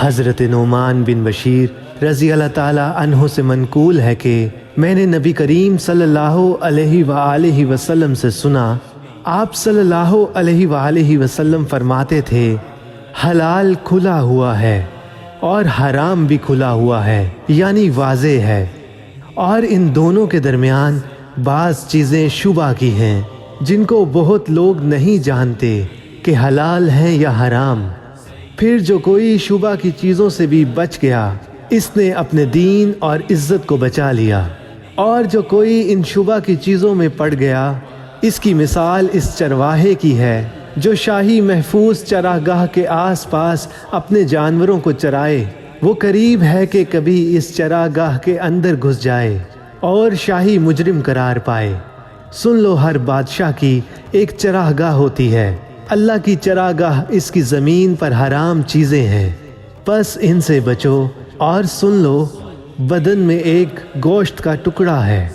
حضرت نعمان بن بشیر رضی اللہ تعالیٰ عنہ سے منقول ہے کہ میں نے نبی کریم صلی اللہ علیہ وآلہ وسلم سے سنا، آپ صلی اللہ علیہ وآلہ وسلم فرماتے تھے حلال کھلا ہوا ہے اور حرام بھی کھلا ہوا ہے، یعنی واضح ہے، اور ان دونوں کے درمیان بعض چیزیں شبہ کی ہیں جن کو بہت لوگ نہیں جانتے کہ حلال ہیں یا حرام۔ پھر جو کوئی شبہ کی چیزوں سے بھی بچ گیا اس نے اپنے دین اور عزت کو بچا لیا، اور جو کوئی ان شبہ کی چیزوں میں پڑ گیا اس کی مثال اس چرواہے کی ہے جو شاہی محفوظ چراگاہ کے آس پاس اپنے جانوروں کو چرائے۔ وہ قریب ہے کہ کبھی اس چراگاہ کے اندر گھس جائے اور شاہی مجرم قرار پائے۔ سن لو، ہر بادشاہ کی ایک چراگاہ ہوتی ہے، اللہ کی چراگاہ اس کی زمین پر حرام چیزیں ہیں، پس ان سے بچو۔ اور سن لو، بدن میں ایک گوشت کا ٹکڑا ہے،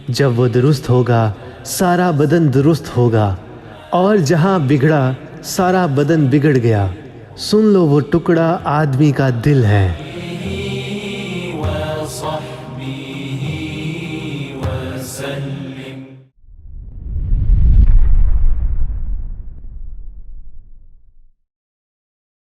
جب وہ درست ہوگا سارا بدن درست ہوگا، اور جہاں بگڑا سارا بدن بگڑ گیا۔ سن لو، وہ ٹکڑا آدمی کا دل ہے۔ وصحبه وسلم۔